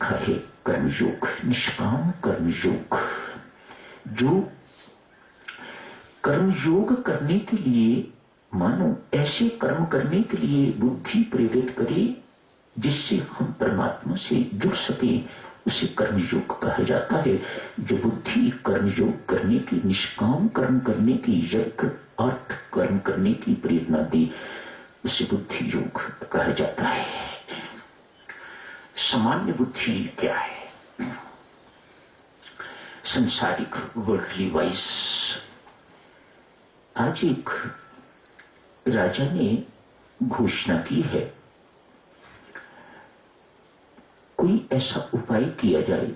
लिखा है कर्मयोग, निष्काम कर्मयोग। जो कर्मयोग करने के लिए, मानो ऐसे कर्म करने के लिए बुद्धि प्रेरित करे जिससे हम परमात्मा से जुड़ सके, उसे कर्मयोग कहा जाता है। जो बुद्धि कर्मयोग करने की, निष्काम कर्म करने की, यज्ञ अर्थ कर्म करने की प्रेरणा दे, उसे बुद्धि योग कहा जाता है। सामान्य बुद्धि क्या है? संसारिक वर्ल्डली वाइज। आज एक राजा ने घोषणा की है, कोई ऐसा उपाय किया जाए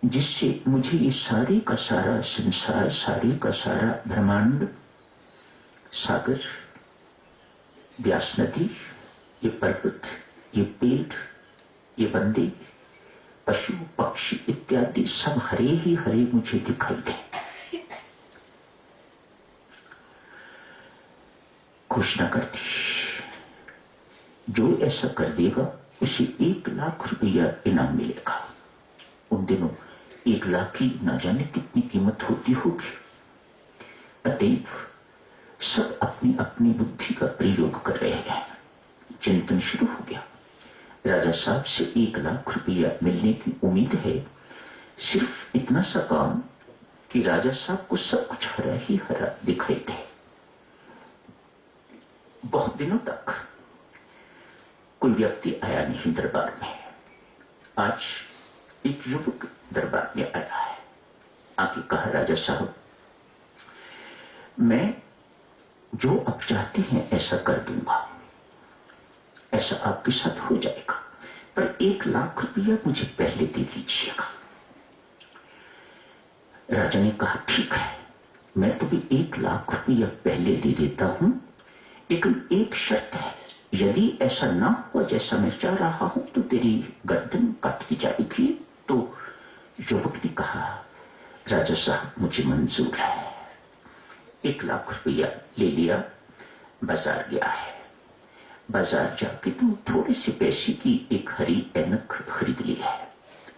जिससे मुझे ये सारे का सारा संसार, सारे का सारा ब्रह्मांड, सागर, व्यास नदी, ये पर्वत, ये पेड़, ये बंदे, पशु पक्षी इत्यादि सब हरे ही हरे मुझे दिखाई दे। घोषणा कर दी, जो ऐसा कर देगा उसे 1 लाख रुपया इनाम मिलेगा। उन दिनों 1 लाख की ना जाने कितनी कीमत होती होगी। अतएव सब अपनी अपनी बुद्धि का प्रयोग कर रहे हैं। चिंतन शुरू हो गया। राजा साहब से 1 लाख रुपया मिलने की उम्मीद है। सिर्फ इतना सा काम कि राजा साहब को सब कुछ हरा ही हरा दिखाई दे। बहुत दिनों तक कोई व्यक्ति आया नहीं दरबार में। आज एक युवक दरबार में आया है। आके कहा, राजा साहब, मैं जो आप चाहते हैं ऐसा कर दूंगा, ऐसा आपके साथ हो जाएगा, पर 1 लाख रुपया मुझे पहले दे दीजिएगा। राजा ने कहा, ठीक है, मैं तुम्हें 1 लाख रुपया पहले दे देता हूं, लेकिन एक शर्त है, यदि ऐसा ना हुआ जैसा मैं चाह रहा हूं तो तेरी गर्दन काट दी जाएगी। तो युवक ने कहा, राजा साहब, मुझे मंजूर है। 1 लाख रुपया ले लिया, बाजार गया है। बाजार जाके तो थोड़े से पैसे की एक हरी ऐनक खरीद ली है,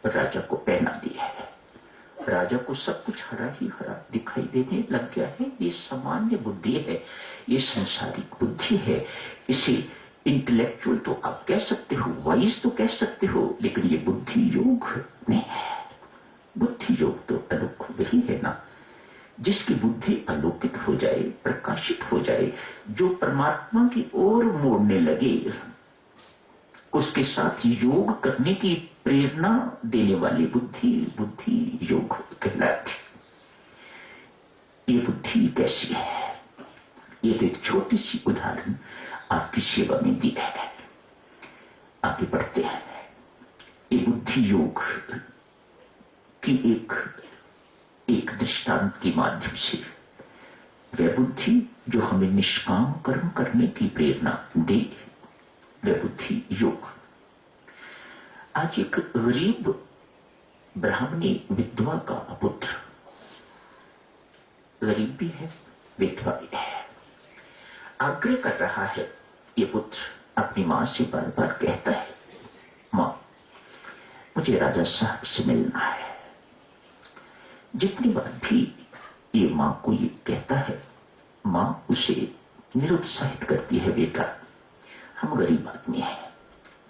राजा को पहना दी है। राजा को सब कुछ हरा ही हरा दिखाई देने लग गया है। ये सामान्य बुद्धि है, ये संसारिक बुद्धि है। इसे इंटेलेक्चुअल तो आप कह सकते हो, वाइज तो कह सकते हो, लेकिन ये बुद्धि योग नहीं है। बुद्धि योग तो अलौकिक वही है ना, जिसकी बुद्धि अलौकिक हो जाए, प्रकाशित हो जाए, जो परमात्मा की ओर मोड़ने लगे, उसके साथ योग करने की प्रेरणा देने वाली बुद्धि बुद्धि योग कहलाती। ये बुद्धि कैसी है? ये एक छोटी सी उदाहरण आपकी सेवा में दी है। आगे बढ़ते हैं। ये बुद्धि योग की एक दृष्टांत के माध्यम से वह बुद्धि जो हमें निष्काम कर्म करने की प्रेरणा दे, वह बुद्धि योग। आज एक गरीब ब्राह्मणी विधवा का पुत्र, गरीब भी है, विधवा भी है, आग्रह कर रहा है। ये पुत्र अपनी मां से बार बार कहता है, मां, मुझे राजा साहब से मिलना है। जितनी बार भी ये मां को ये कहता है, मां उसे निरुत्साहित करती है, बेटा, हम गरीब आदमी हैं,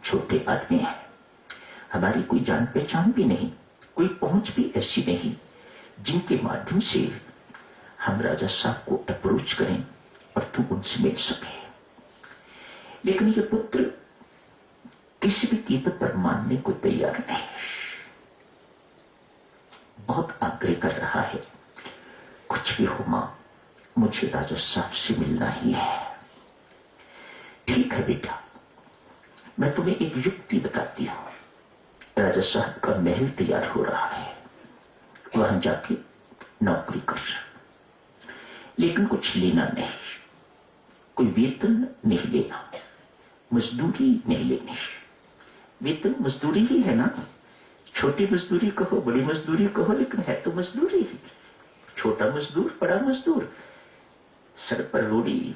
छोटे आदमी हैं, हमारी कोई जान पहचान भी नहीं, कोई पहुंच भी ऐसी नहीं जिनके माध्यम से हम राजा साहब को अप्रोच करें और तू उनसे मिल सके। लेकिन ये पुत्र किसी भी कीमत पर मानने को तैयार नहीं, बहुत आग्रह कर रहा है, कुछ भी हो मां, मुझे राजा साहब से मिलना ही है। ठीक है बेटा, मैं तुम्हें एक युक्ति बताती हूं। राजा साहब का महल तैयार हो रहा है, वहां जाके नौकरी कर, लेकिन कुछ लेना नहीं, कोई वेतन नहीं लेना, मजदूरी नहीं लेनी। वेतन मजदूरी ही है ना, छोटी मजदूरी कहो, बड़ी मजदूरी कहो, लेकिन है तो मजदूरी ही। छोटा मजदूर, बड़ा मजदूर, सर पर रोड़ी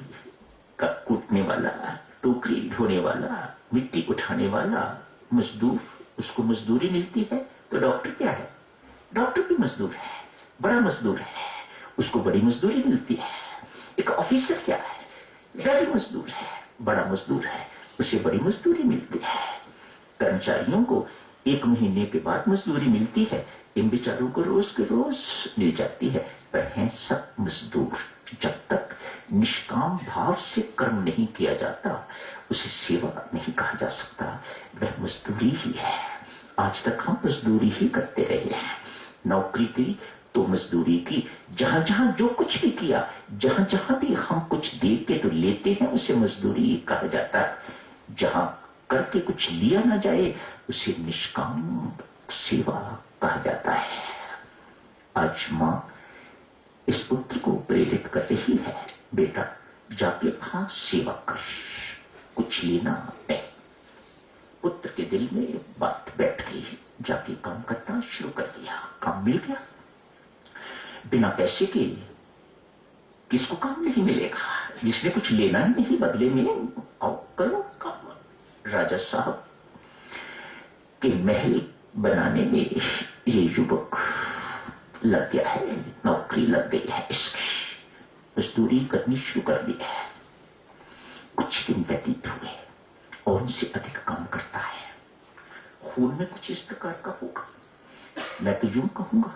का कूटने वाला, टोकरी ढोने वाला, मिट्टी उठाने वाला मजदूर, उसको मजदूरी मिलती है। तो डॉक्टर क्या है? डॉक्टर भी मजदूर है, बड़ा मजदूर है, उसको बड़ी मजदूरी मिलती है। एक ऑफिसर क्या है? वह भी मजदूर है, बड़ा मजदूर है, उसे बड़ी मजदूरी मिलती है। कर्मचारियों को 1 महीने के बाद मजदूरी मिलती है, इन बेचारों को रोज के रोज मिल जाती है। पर हैं सब मजदूर। जब तक निष्काम भाव से कर्म नहीं किया जाता, उसे सेवा नहीं कहा जा सकता, वह मजदूरी ही है। आज तक हम मजदूरी ही करते रहे हैं। नौकरी की तो मजदूरी की, जहां जहां जो कुछ भी किया, जहां जहां भी हम कुछ दे के तो लेते हैं, उसे मजदूरी कहा जाता है। जहां करके कुछ लिया ना जाए, उसे निष्काम सेवा कहा जाता है। आज मां इस पुत्र को प्रेरित कर रही है, बेटा जाके वहां सेवा कर, कुछ लेना है। पुत्र के दिल में बात बैठ गई, जाके काम करना शुरू कर दिया। काम मिल गया। बिना पैसे के किसको काम नहीं मिलेगा? जिसने कुछ लेना ही नहीं बदले में, आओ करो काम। राजा साहब के महल बनाने में ये युवक लग गया है, नौकरी लग गई है इसकी, मजदूरी करनी शुरू कर दी है। कुछ दिन व्यतीत हुए और उनसे अधिक काम करता है। खून में कुछ इस प्रकार का होगा, मैं तो यूं कहूंगा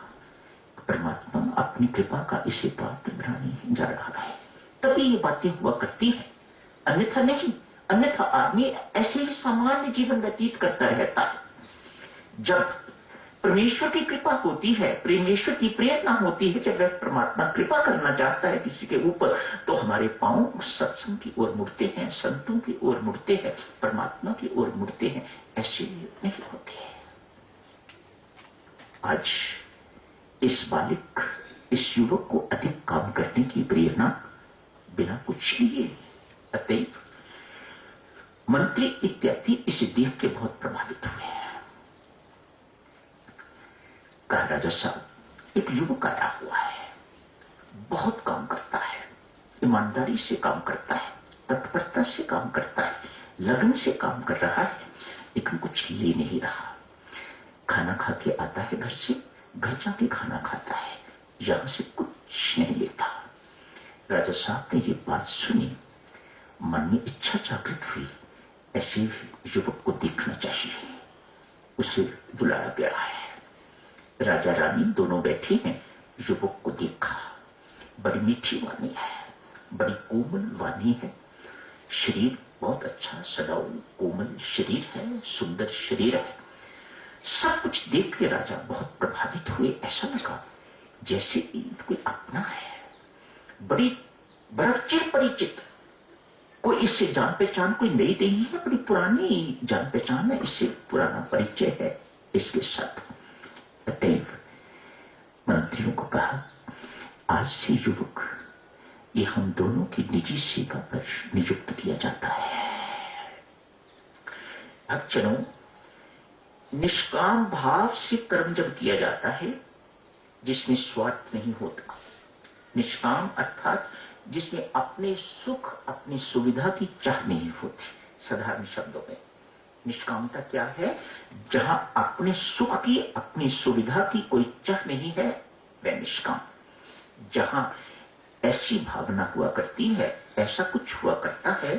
परमात्मा अपनी कृपा का इसे पात्र बनाने जा रहा है, तभी ये बातें हुआ करती है, अन्यथा नहीं। अन्यथा आदमी ऐसे ही सामान्य जीवन व्यतीत करता रहता है। जब परमेश्वर की कृपा होती है, परमेश्वर की प्रेरणा होती है, जब वह परमात्मा कृपा करना चाहता है किसी के ऊपर, तो हमारे पांव सत्संग की ओर मुड़ते हैं, संतों की ओर मुड़ते हैं, परमात्मा की ओर मुड़ते हैं। ऐसे नहीं होते हैं। आज इस बालिक, इस युवक को अधिक काम करने की प्रेरणा बिना कुछ लिए, अतएव मंत्री इत्यादि इसे देख के बहुत प्रभावित हुए। कहा राजा साहब एक युवक आया हुआ है, बहुत काम करता है, ईमानदारी से काम करता है, तत्परता से काम करता है, लगन से काम कर रहा है, लेकिन कुछ ले नहीं रहा। खाना खा के आता है घर से, घर जाके खाना खाता है, यहां से कुछ नहीं लेता। राजा साहब ने ये बात सुनी, मन में इच्छा जागृत हुई, ऐसे युवक को देखना चाहिए। उसे बुलाया गया है। राजा रानी दोनों बैठे हैं। युवक को देखा, बड़ी मीठी वाणी है, बड़ी कोमल वाणी है, शरीर बहुत अच्छा सडाऊ कोमल शरीर है, सुंदर शरीर है। सब कुछ देख के राजा बहुत प्रभावित हुए। ऐसा लगा जैसे कोई अपना है, बड़ा चिर परिचित, कोई इससे जान पहचान कोई नई नहीं है, बड़ी पुरानी जान पहचान है, इससे पुराना परिचय है इसके साथ। अतएव मंत्रियों को कहा, आज से युवक ये हम दोनों की निजी सेवा पर नियुक्त किया जाता है। भक्तजनों, निष्काम भाव से कर्म जब किया जाता है, जिसमें स्वार्थ नहीं होता, निष्काम अर्थात जिसमें अपने सुख अपनी सुविधा की चाह नहीं होती। साधारण शब्दों में निष्कामता क्या है? जहां अपने सुख की अपनी सुविधा की कोई चाह नहीं है, वह निष्काम। जहां ऐसी भावना हुआ करती है, ऐसा कुछ हुआ करता है,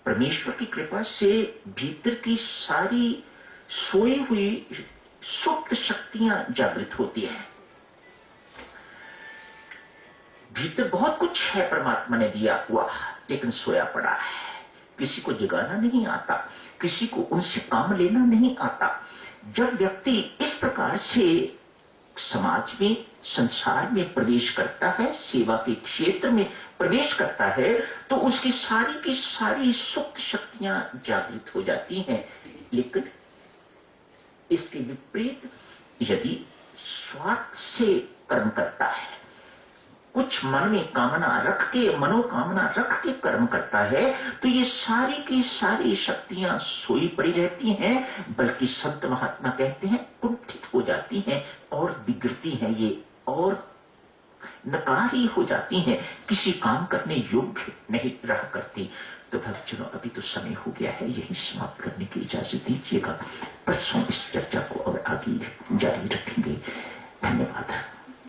परमेश्वर की कृपा से भीतर की सारी सोई हुई सुप्त शक्तियां जागृत होती हैं। भीतर बहुत कुछ है परमात्मा ने दिया हुआ, लेकिन सोया पड़ा है। किसी को जगाना नहीं आता, किसी को उनसे काम लेना नहीं आता। जब व्यक्ति इस प्रकार से समाज में, संसार में प्रवेश करता है, सेवा के क्षेत्र में प्रवेश करता है, तो उसकी सारी की सारी सुप्त शक्तियां जागृत हो जाती हैं। लेकिन इसके विपरीत यदि स्वार्थ से कर्म करता है, कुछ मन में कामना रख के, मनोकामना रख के कर्म करता है, तो ये सारी की सारी शक्तियां सोई पड़ी रहती हैं, बल्कि संत महात्मा कहते हैं कुंठित हो जाती हैं और बिगड़ती हैं, ये और नकारी हो जाती हैं, किसी काम करने योग्य नहीं रह करती। तो भक्तजनों, अभी तो समय हो गया है, यही समाप्त करने की इजाजत दीजिएगा। परसों इस चर्चा को और आगे जारी रखेंगे।